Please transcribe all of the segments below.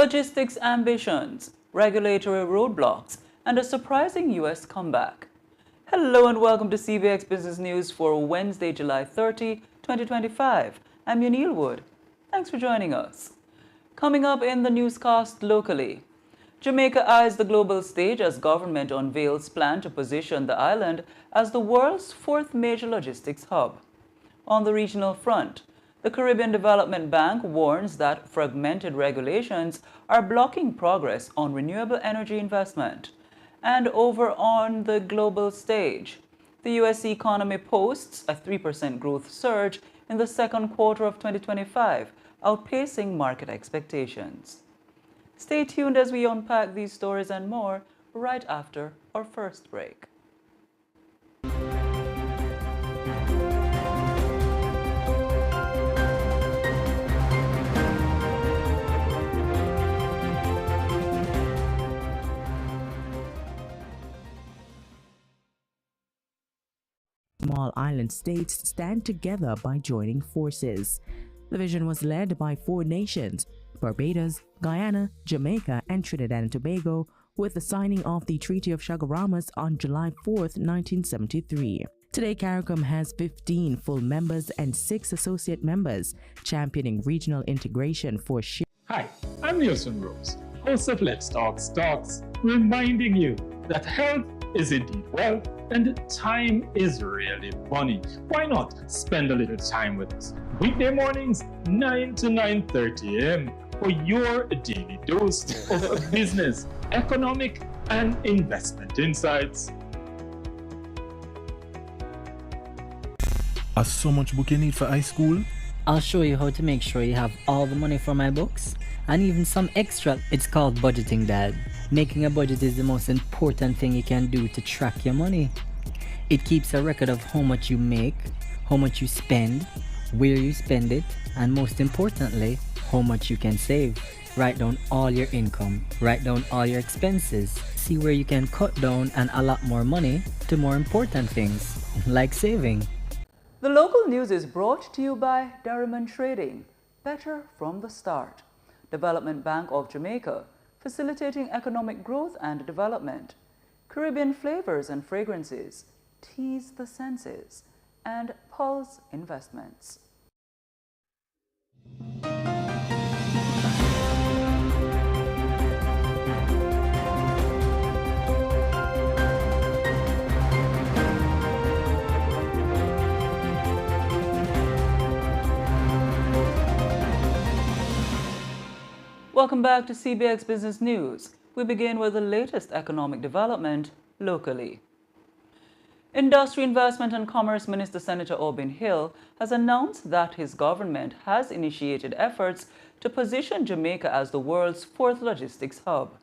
logistics ambitions, regulatory roadblocks, and a surprising U.S. comeback. Hello and welcome to CBX Business News for Wednesday, July 30, 2025. I'm Yunil Wood. Thanks for joining us. Coming up in the newscast locally, Jamaica eyes the global stage as government unveils plan to position the island as the world's fourth major logistics hub. On the regional front, the Caribbean Development Bank warns that fragmented regulations are blocking progress on renewable energy investment. And over on the global stage, the U.S. economy posts a 3% growth surge in the second quarter of 2025, outpacing market expectations. Stay tuned as we unpack these stories and more right after our first break. Small island states stand together by joining forces. The vision was led by four nations: Barbados, Guyana, Jamaica, and Trinidad and Tobago, with the signing of the Treaty of Chaguaramas on July 4, 1973. Today, CARICOM has 15 full members and 6 associate members, championing regional integration for shared. Hi, I'm Nielsen Rose, host of Let's Talk Stocks, reminding you that health is indeed wealth and time is really money. Why not spend a little time with us? Weekday mornings, 9 to 9:30 a.m. for your daily dose of business, economic, and investment insights. Are so much book you need for high school? I'll show you how to make sure you have all the money for my books and even some extra. It's called budgeting, Dad. Making a budget is the most important thing you can do to track your money. It keeps a record of how much you make, how much you spend, where you spend it, and most importantly, how much you can save. Write down all your income, write down all your expenses, see where you can cut down and allot more money to more important things, like saving. The local news is brought to you by Darriman Trading, better from the start. Development Bank of Jamaica, facilitating economic growth and development. Caribbean flavors and fragrances, tease the senses, and Pulse Investments. Welcome back to CBX Business News. We begin with the latest economic development locally. Industry, Investment and Commerce Minister Senator Obin Hill has announced that his government has initiated efforts to position Jamaica as the world's fourth logistics hub.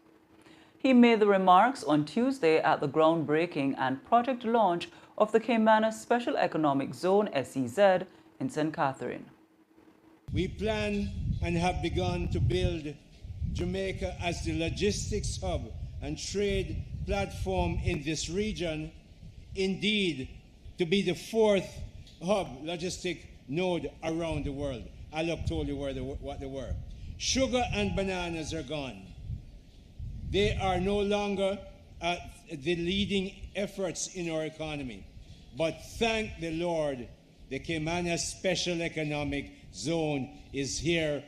He made the remarks on Tuesday at the groundbreaking and project launch of the Caymanas Special Economic Zone (SEZ) in St. Catherine. We plan and have begun to build Jamaica as the logistics hub and trade platform in this region, indeed to be the fourth hub logistic node around the world. Alok told you what they were. Sugar and bananas are gone. They are no longer the leading efforts in our economy. But thank the Lord, the Caymanas Special Economic Zone is here.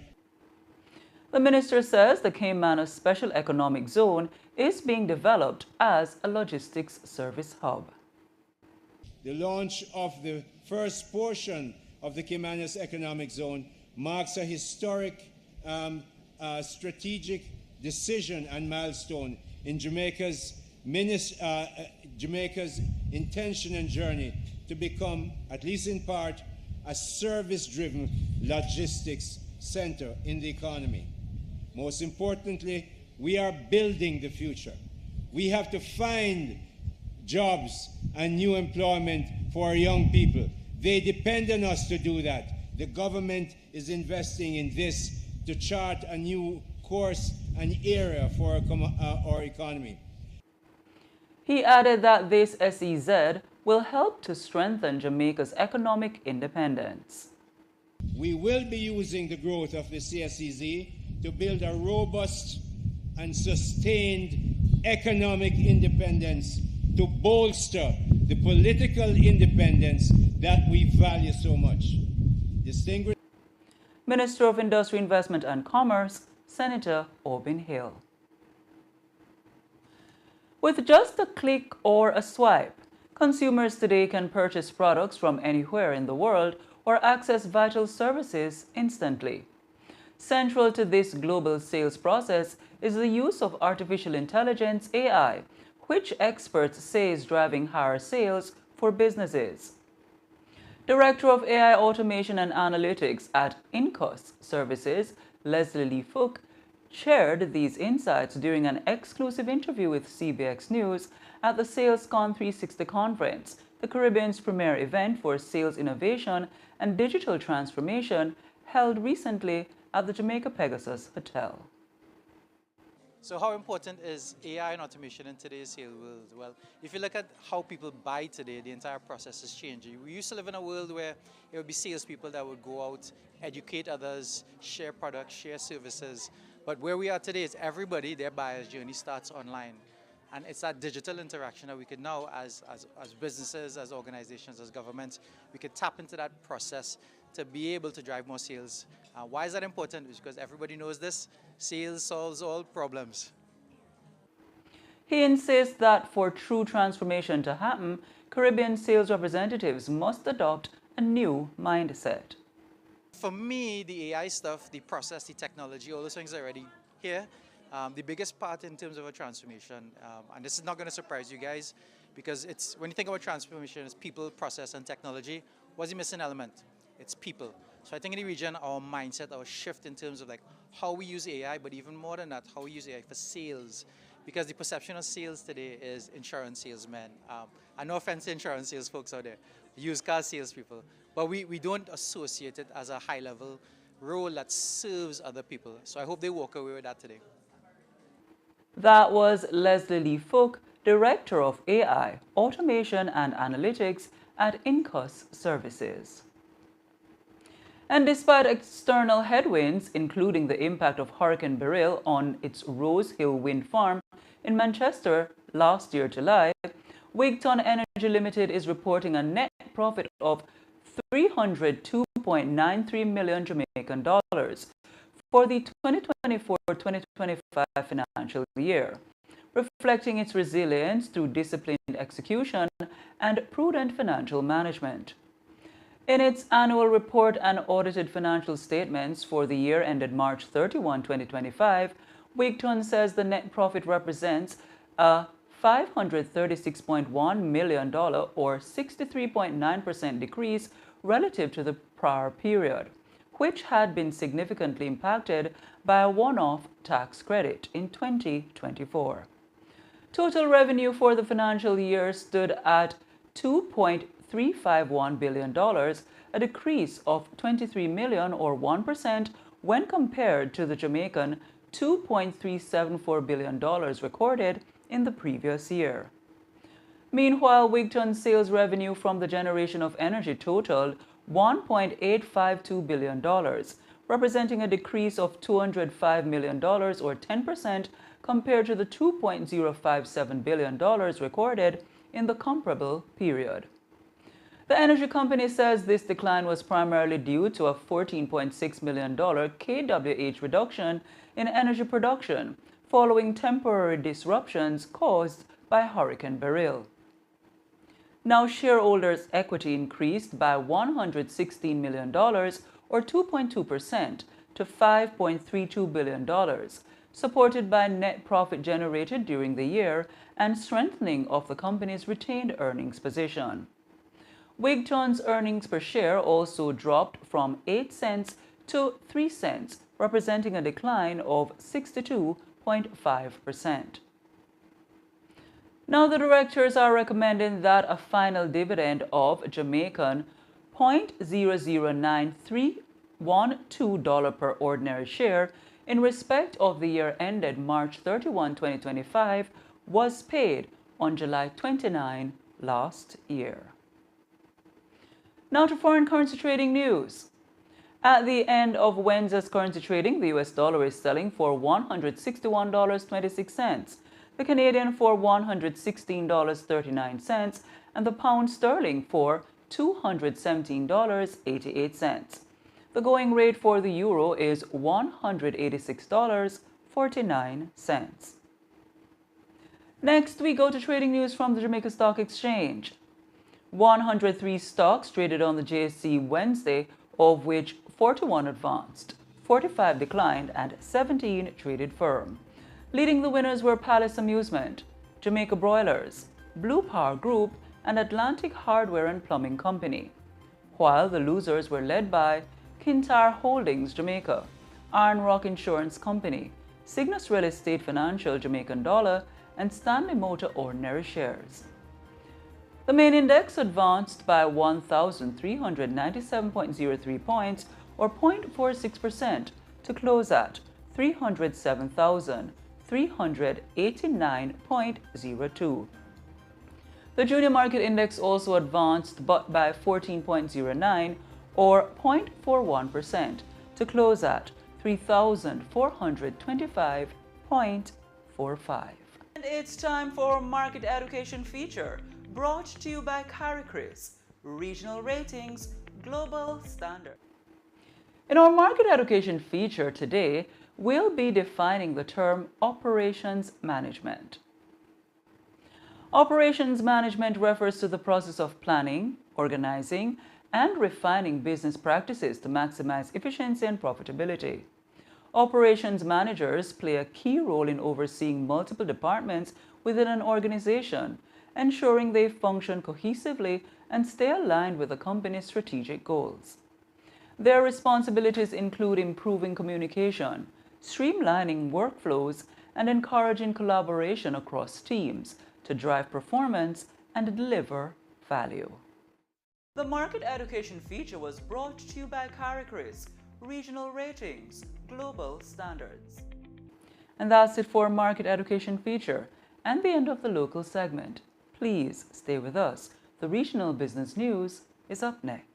The minister says the Caymanas Special Economic Zone is being developed as a logistics service hub. The launch of the first portion of the Caymanas Economic Zone marks a historic strategic decision and milestone in Jamaica's intention and journey to become, at least in part, a service-driven logistics center in the economy. Most importantly, we are building the future. We have to find jobs and new employment for our young people. They depend on us to do that. The government is investing in this to chart a new course and area for our economy. He added that this SEZ will help to strengthen Jamaica's economic independence. We will be using the growth of the CSEZ to build a robust and sustained economic independence to bolster the political independence that we value so much. Distinguished Minister of Industry, Investment and Commerce, Senator Orbin Hill. With just a click or a swipe, consumers today can purchase products from anywhere in the world or access vital services instantly. Central to this global sales process is the use of artificial intelligence, AI, which experts say is driving higher sales for businesses. Director of AI Automation and Analytics at Incus Services, Leslie Lee Fook, shared these insights during an exclusive interview with CBX News at the SalesCon 360 conference, the Caribbean's premier event for sales innovation and digital transformation, held recently at the Jamaica Pegasus Hotel. So how important is AI and automation in today's sales world? Well, if you look at how people buy today, the entire process is changing. We used to live in a world where it would be salespeople that would go out, educate others, share products, share services. But where we are today is everybody, their buyer's journey starts online. And it's that digital interaction that we could now, as businesses, as organizations, as governments, we could tap into that process to be able to drive more sales. Why is that important? It's because everybody knows this, sales solves all problems. He insists that for true transformation to happen, Caribbean sales representatives must adopt a new mindset. For me, the AI stuff, the process, the technology, all those things are already here. The biggest part in terms of a transformation, and this is not going to surprise you guys, because it's when you think about transformation, it's people, process, and technology. What's the missing element? It's people. So I think in the region, our mindset, our shift in terms of like how we use AI, but even more than that, how we use AI for sales. Because the perception of sales today is insurance salesmen. And no offense to insurance sales folks out there, used car salespeople. But we don't associate it as a high-level role that serves other people. So I hope they walk away with that today. That was Leslie Lee Fook, Director of AI, Automation and Analytics at Incus Services. And despite external headwinds, including the impact of Hurricane Beryl on its Rose Hill wind farm in Manchester last year, July, Wigton Energy Limited is reporting a net profit of $302.93 million Jamaican dollars for the 2024-2025 financial year, reflecting its resilience through disciplined execution and prudent financial management. In its annual report and audited financial statements for the year ended March 31, 2025, Wigton says the net profit represents a $536.1 million or 63.9% decrease relative to the prior period, which had been significantly impacted by a one-off tax credit in 2024. Total revenue for the financial year stood at $2.351 billion, a decrease of $23 million or 1% when compared to the Jamaican $2.374 billion recorded in the previous year. Meanwhile, Wigton's sales revenue from the generation of energy totaled $1.852 billion, representing a decrease of $205 million or 10% compared to the $2.057 billion recorded in the comparable period. The energy company says this decline was primarily due to a $14.6 million kWh reduction in energy production following temporary disruptions caused by Hurricane Beryl. Now, shareholders' equity increased by $116 million or 2.2% to $5.32 billion, supported by net profit generated during the year and strengthening of the company's retained earnings position. Wigton's earnings per share also dropped from 8 cents to 3 cents, representing a decline of 62.5%. Now, the directors are recommending that a final dividend of Jamaican $0.009312 per ordinary share in respect of the year ended March 31, 2025, was paid on July 29 last year. Now to foreign currency trading news. At the end of Wednesday's currency trading, the US dollar is selling for $161.26, the Canadian for $116.39, and the pound sterling for $217.88. The going rate for the euro is $186.49. Next, we go to trading news from the Jamaica Stock Exchange. 103 stocks traded on the JSE Wednesday, of which 41 advanced, 45 declined, and 17 traded firm. Leading the winners were Palace Amusement, Jamaica Broilers, Blue Power Group, and Atlantic Hardware and Plumbing Company, while the losers were led by Kintyre Holdings Jamaica, Iron Rock Insurance Company, Cygnus Real Estate Financial Jamaican Dollar, and Stanley Motor Ordinary Shares. The main index advanced by 1,397.03 points, or 0.46%, to close at 307,389.02. The junior market index also advanced but by 14.09, or 0.41%, to close at 3,425.45. And it's time for our market education feature, brought to you by CARICRIS, Regional Ratings, Global Standard. In our market education feature today, we'll be defining the term operations management. Operations management refers to the process of planning, organizing, and refining business practices to maximize efficiency and profitability. Operations managers play a key role in overseeing multiple departments within an organization, ensuring they function cohesively and stay aligned with the company's strategic goals. Their responsibilities include improving communication, streamlining workflows, and encouraging collaboration across teams to drive performance and deliver value. The market education feature was brought to you by CARICRIS, Regional Ratings, Global Standards. And that's it for market education feature and the end of the local segment. Please stay with us. The regional business news is up next.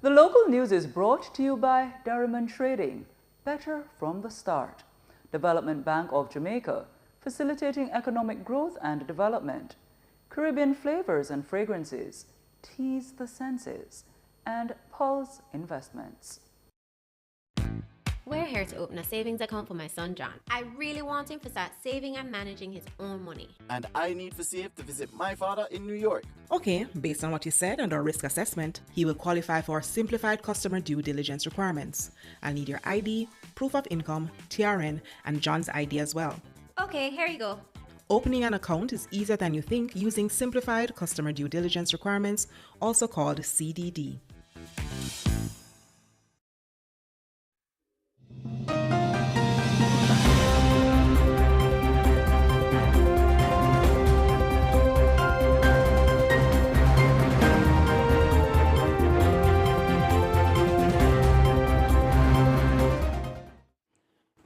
The local news is brought to you by Darriman Trading, better from the start. Development Bank of Jamaica, facilitating economic growth and development. Caribbean flavors and fragrances, tease the senses, and Pulse Investments. We're here to open a savings account for my son John. I really want him to start saving and managing his own money. And I need for Save to visit my father in New York. Okay, based on what you said and our risk assessment, he will qualify for simplified customer due diligence requirements. I'll need your ID, proof of income, TRN, and John's ID as well. Okay, here you go. Opening an account is easier than you think using simplified customer due diligence requirements, also called CDD.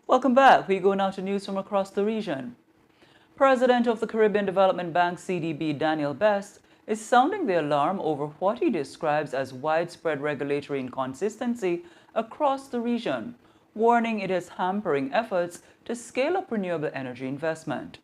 Welcome back. We go now to news from across the region. President of the Caribbean Development Bank, CDB, Daniel Best, is sounding the alarm over what he describes as widespread regulatory inconsistency across the region, warning it is hampering efforts to scale up renewable energy investment.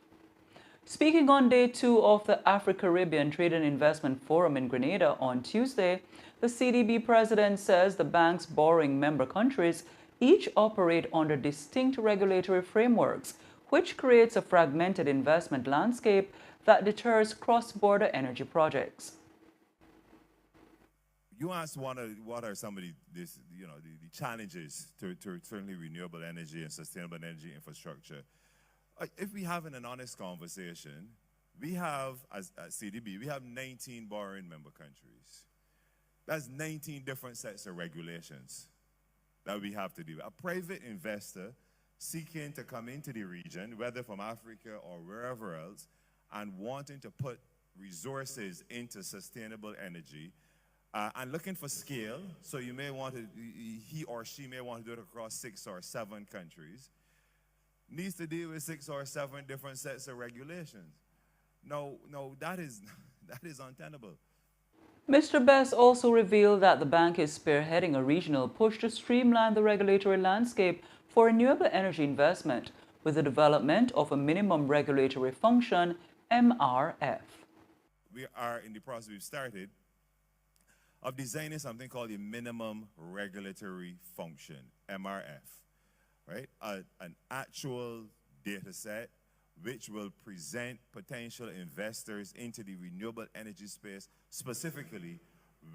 Speaking on day 2 of the Afro-Caribbean Trade and Investment Forum in Grenada on Tuesday, the CDB president says the bank's borrowing member countries each operate under distinct regulatory frameworks, which creates a fragmented investment landscape that deters cross-border energy projects. You asked what are some of the challenges to certainly renewable energy and sustainable energy infrastructure. If we have an honest conversation, we have, as CDB, we have 19 borrowing member countries. That's 19 different sets of regulations that we have to do. A private investor seeking to come into the region, whether from Africa or wherever else, and wanting to put resources into sustainable energy, and looking for scale. So you may want to, he or she may want to do it across 6 or 7 countries. Needs to deal with 6 or 7 different sets of regulations. No, that is untenable. Mr. Best also revealed that the bank is spearheading a regional push to streamline the regulatory landscape for renewable energy investment with the development of a minimum regulatory function, MRF. We are in the process, we've started, of designing something called the minimum regulatory function, MRF, right? An actual data set which will present potential investors into the renewable energy space, specifically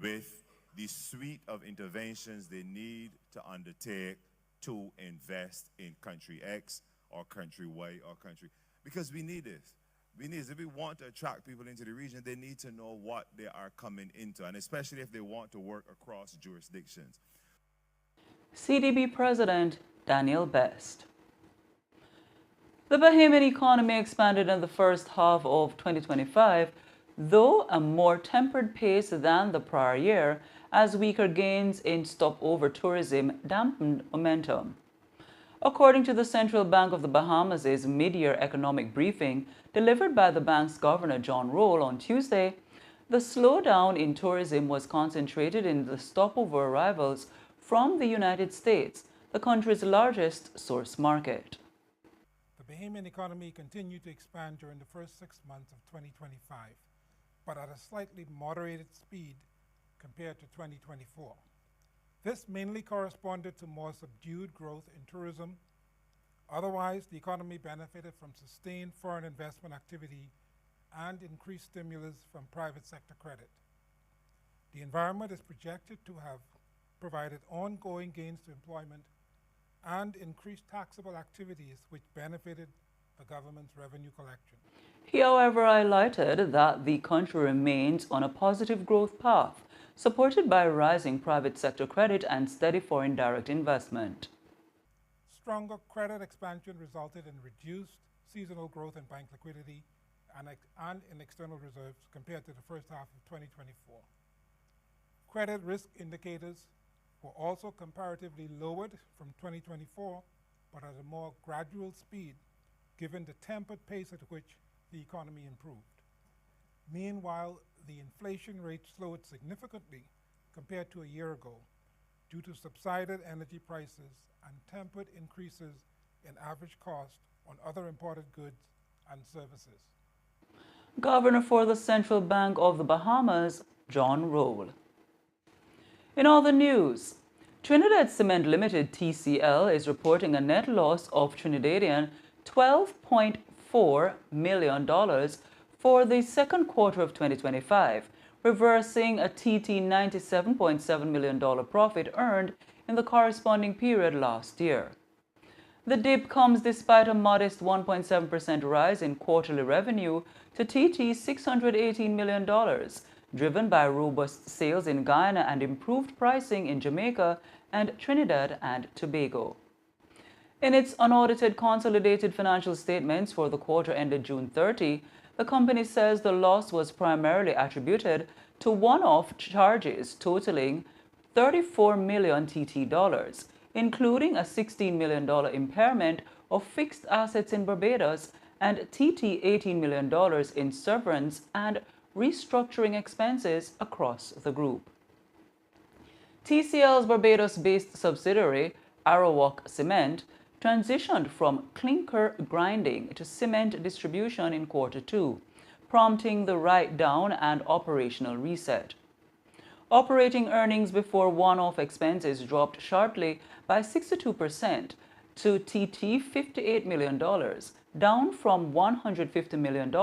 with the suite of interventions they need to undertake to invest in country X or country Y or country, because we need this. If we want to attract people into the region, they need to know what they are coming into, and especially if they want to work across jurisdictions. CDB President Daniel Best. The Bahamian economy expanded in the first half of 2025, though a more tempered pace than the prior year, as weaker gains in stopover tourism dampened momentum. According to the Central Bank of the Bahamas' mid-year economic briefing delivered by the bank's governor John Roll on Tuesday, the slowdown in tourism was concentrated in the stopover arrivals from the United States, the country's largest source market. The Bahamian economy continued to expand during the first 6 months of 2025, but at a slightly moderated speed compared to 2024. This mainly corresponded to more subdued growth in tourism. Otherwise, the economy benefited from sustained foreign investment activity and increased stimulus from private sector credit. The environment is projected to have provided ongoing gains to employment and increased taxable activities which benefited the government's revenue collection. He, however, highlighted that the country remains on a positive growth path, supported by rising private sector credit and steady foreign direct investment. Stronger credit expansion resulted in reduced seasonal growth in bank liquidity and in external reserves compared to the first half of 2024. Credit risk indicators were also comparatively lowered from 2024, but at a more gradual speed, given the tempered pace at which the economy improved. Meanwhile, the inflation rate slowed significantly compared to a year ago due to subsided energy prices and tempered increases in average cost on other imported goods and services. Governor for the Central Bank of the Bahamas, John Roll. In other news, Trinidad Cement Limited TCL is reporting a net loss of Trinidadian $12.4 million for the second quarter of 2025, reversing a TT $97.7 million profit earned in the corresponding period last year. The dip comes despite a modest 1.7% rise in quarterly revenue to TT $618 million, driven by robust sales in Guyana and improved pricing in Jamaica and Trinidad and Tobago. In its unaudited consolidated financial statements for the quarter ended June 30, the company says the loss was primarily attributed to one-off charges totaling 34 million TT dollars, including a $16 million impairment of fixed assets in Barbados and TT $18 million in severance and restructuring expenses across the group. TCL's Barbados-based subsidiary, Arawak Cement, transitioned from clinker grinding to cement distribution in quarter 2, prompting the write-down and operational reset. Operating earnings before one-off expenses dropped sharply by 62% to TT $58 million, down from $150 million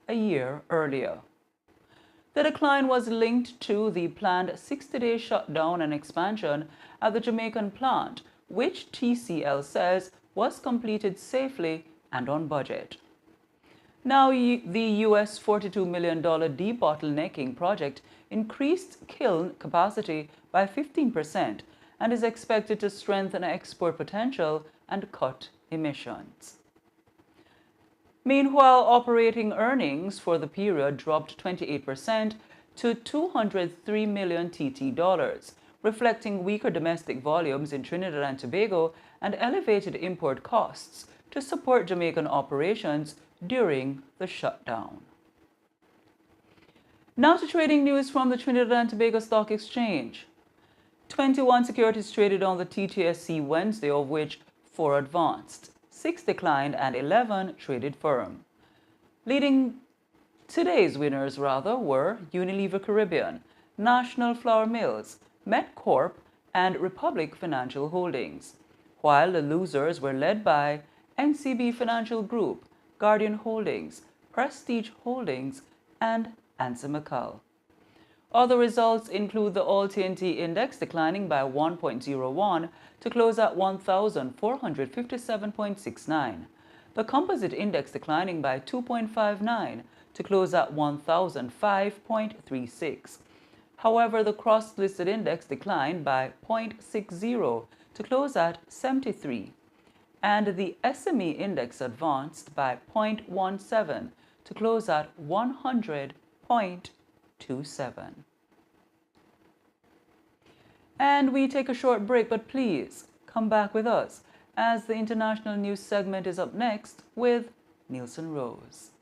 a year earlier. The decline was linked to the planned 60-day shutdown and expansion at the Jamaican plant, which TCL says was completed safely and on budget. Now, the US $42 million debottlenecking project increased kiln capacity by 15% and is expected to strengthen export potential and cut emissions. Meanwhile, operating earnings for the period dropped 28% to 203 million TT dollars, reflecting weaker domestic volumes in Trinidad and Tobago and elevated import costs to support Jamaican operations during the shutdown. Now to trading news from the Trinidad and Tobago Stock Exchange. 21 securities traded on the TTSC Wednesday, of which 4 advanced, 6 declined, and 11 traded firm. Leading today's winners were Unilever Caribbean, National Flour Mills, MetCorp, and Republic Financial Holdings, while the losers were led by NCB Financial Group, Guardian Holdings, Prestige Holdings, and Ansa McCall. Other results include the All-TNT Index declining by 1.01 to close at 1,457.69. The Composite Index declining by 2.59 to close at 1,005.36. However, the Cross-Listed Index declined by 0.60 to close at 73. And the SME Index advanced by 0.17 to close at 100.27. And we take a short break, but please come back with us as the international news segment is up next with Nielsen Rose.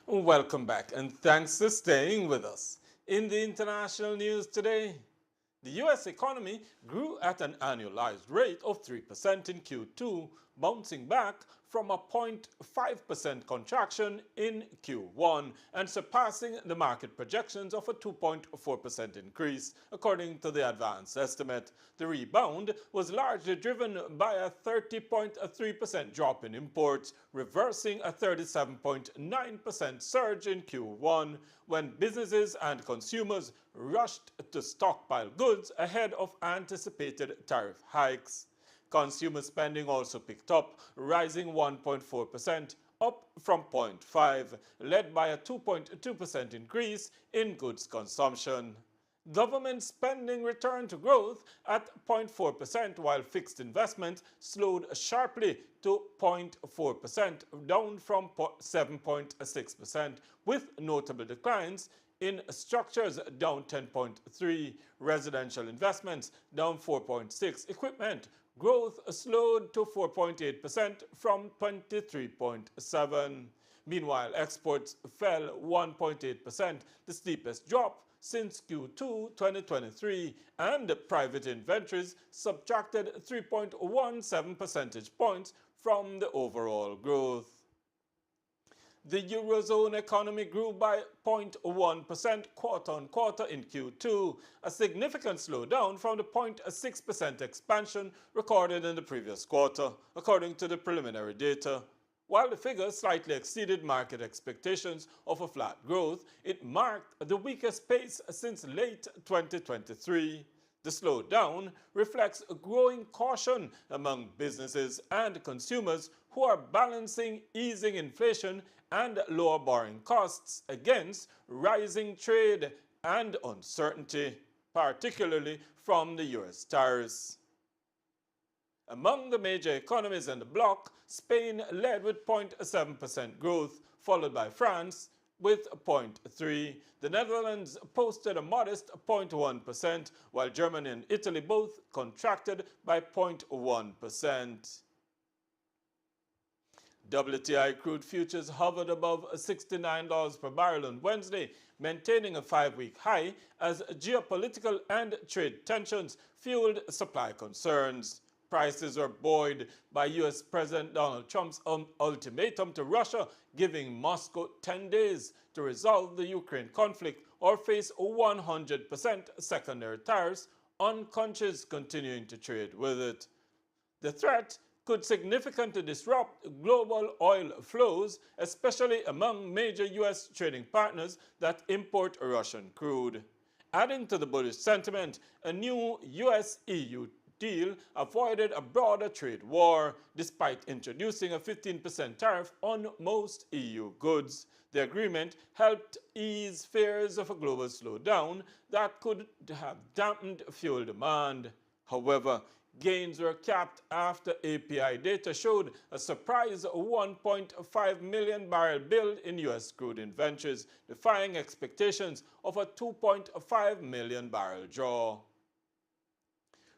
Welcome back, and thanks for staying with us. In the international news today, the U.S. economy grew at an annualized rate of 3% in Q2, bouncing back from a 0.5% contraction in Q1 and surpassing the market projections of a 2.4% increase, according to the advanced estimate. The rebound was largely driven by a 30.3% drop in imports, reversing a 37.9% surge in Q1 when businesses and consumers rushed to stockpile goods ahead of anticipated tariff hikes. Consumer spending also picked up, rising 1.4%, up from 0.5%, led by a 2.2% increase in goods consumption. Government spending returned to growth at 0.4%, while fixed investment slowed sharply to 0.4%, down from 7.6%, with notable declines in structures down 10.3%, residential investments down 4.6%, equipment growth slowed to 4.8% from 23.7%. Meanwhile, exports fell 1.8%, the steepest drop since Q2 2023, and private inventories subtracted 3.17 percentage points from the overall growth. The Eurozone economy grew by 0.1% quarter-on-quarter in Q2, a significant slowdown from the 0.6% expansion recorded in the previous quarter, according to the preliminary data. While the figure slightly exceeded market expectations of a flat growth, it marked the weakest pace since late 2023. The slowdown reflects a growing caution among businesses and consumers who are balancing easing inflation and lower borrowing costs against rising trade and uncertainty, particularly from the U.S. tariffs. Among the major economies in the bloc, Spain led with 0.7% growth, followed by France with 0.3%. The Netherlands posted a modest 0.1%, while Germany and Italy both contracted by 0.1%. WTI crude futures hovered above $69 per barrel on Wednesday, maintaining a 5-week high as geopolitical and trade tensions fueled supply concerns. Prices were buoyed by U.S. President Donald Trump's ultimatum to Russia, giving Moscow 10 days to resolve the Ukraine conflict or face 100% secondary tariffs on countries continuing to trade with it. The threat could significantly disrupt global oil flows, especially among major U.S. trading partners that import Russian crude. Adding to the bullish sentiment, a new U.S.-EU deal avoided a broader trade war, despite introducing a 15% tariff on most EU goods. The agreement helped ease fears of a global slowdown that could have dampened fuel demand. However, gains were capped after API data showed a surprise 1.5 million barrel build in U.S. crude inventories, defying expectations of a 2.5 million barrel draw.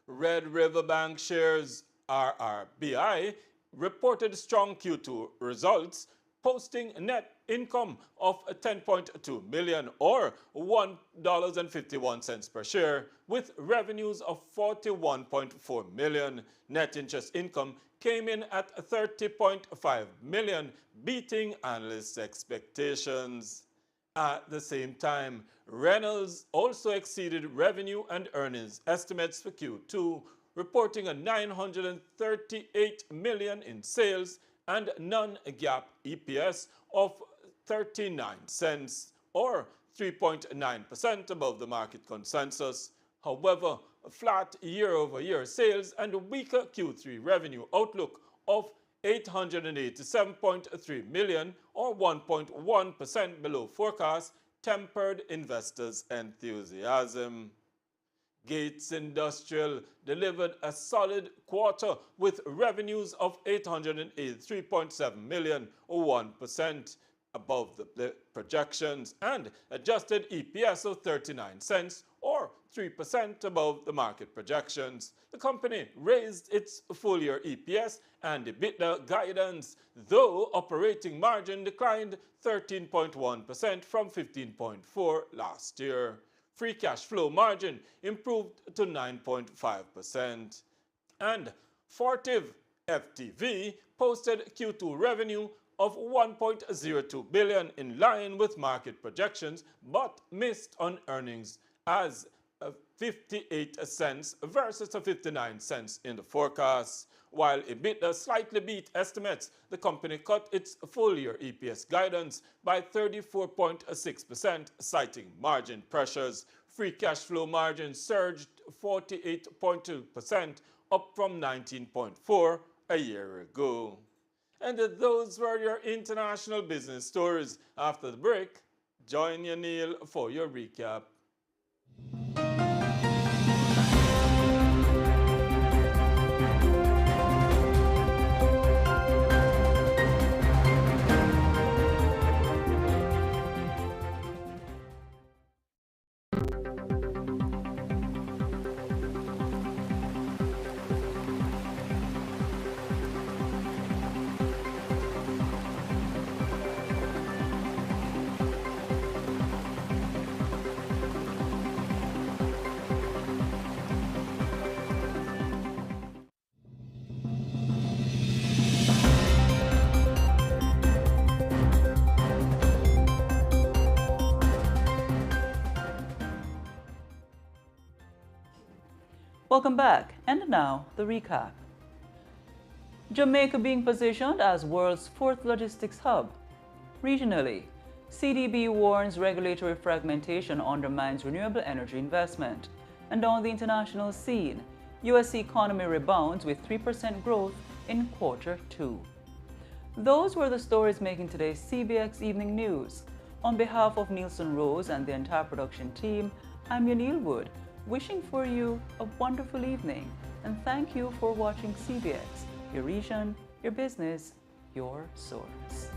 Red River Bank shares RRBI reported strong Q2 results, posting net income of $10.2 million or $1.51 per share, with revenues of $41.4 million. Net interest income came in at $30.5 million, beating analysts' expectations. At the same time, Reynolds also exceeded revenue and earnings estimates for Q2, reporting a $938 million in sales and non-GAAP EPS of 39 cents, or 3.9% above the market consensus. However, a flat year-over-year sales and a weaker Q3 revenue outlook of $887.3 million, or 1.1% below forecast, tempered investors' enthusiasm. Gates Industrial delivered a solid quarter with revenues of $883.7 million, or 1% above the projections, and adjusted EPS of 39 cents, or 3% above the market projections. The company raised its full-year EPS and EBITDA guidance, though operating margin declined 13.1% from 15.4% last year. Free cash flow margin improved to 9.5%. And Fortive FTV posted Q2 revenue of $1.02 billion, in line with market projections, but missed on earnings as 58 cents versus 59 cents in the forecast. While EBITDA slightly beat estimates, the company cut its full-year EPS guidance by 34.6%, citing margin pressures. Free cash flow margin surged 48.2%, up from 19.4% a year ago. And those were your international business stories. After the break, join Neil for your recap. Welcome back, and now the recap. Jamaica being positioned as world's fourth logistics hub. Regionally, CDB warns regulatory fragmentation undermines renewable energy investment. And on the international scene, U.S. economy rebounds with 3% growth in Q2. Those were the stories making today's CBX Evening News. On behalf of Nielsen Rose and the entire production team, I'm Yanil Wood, wishing for you a wonderful evening, and thank you for watching CBX, your region, your business, your source.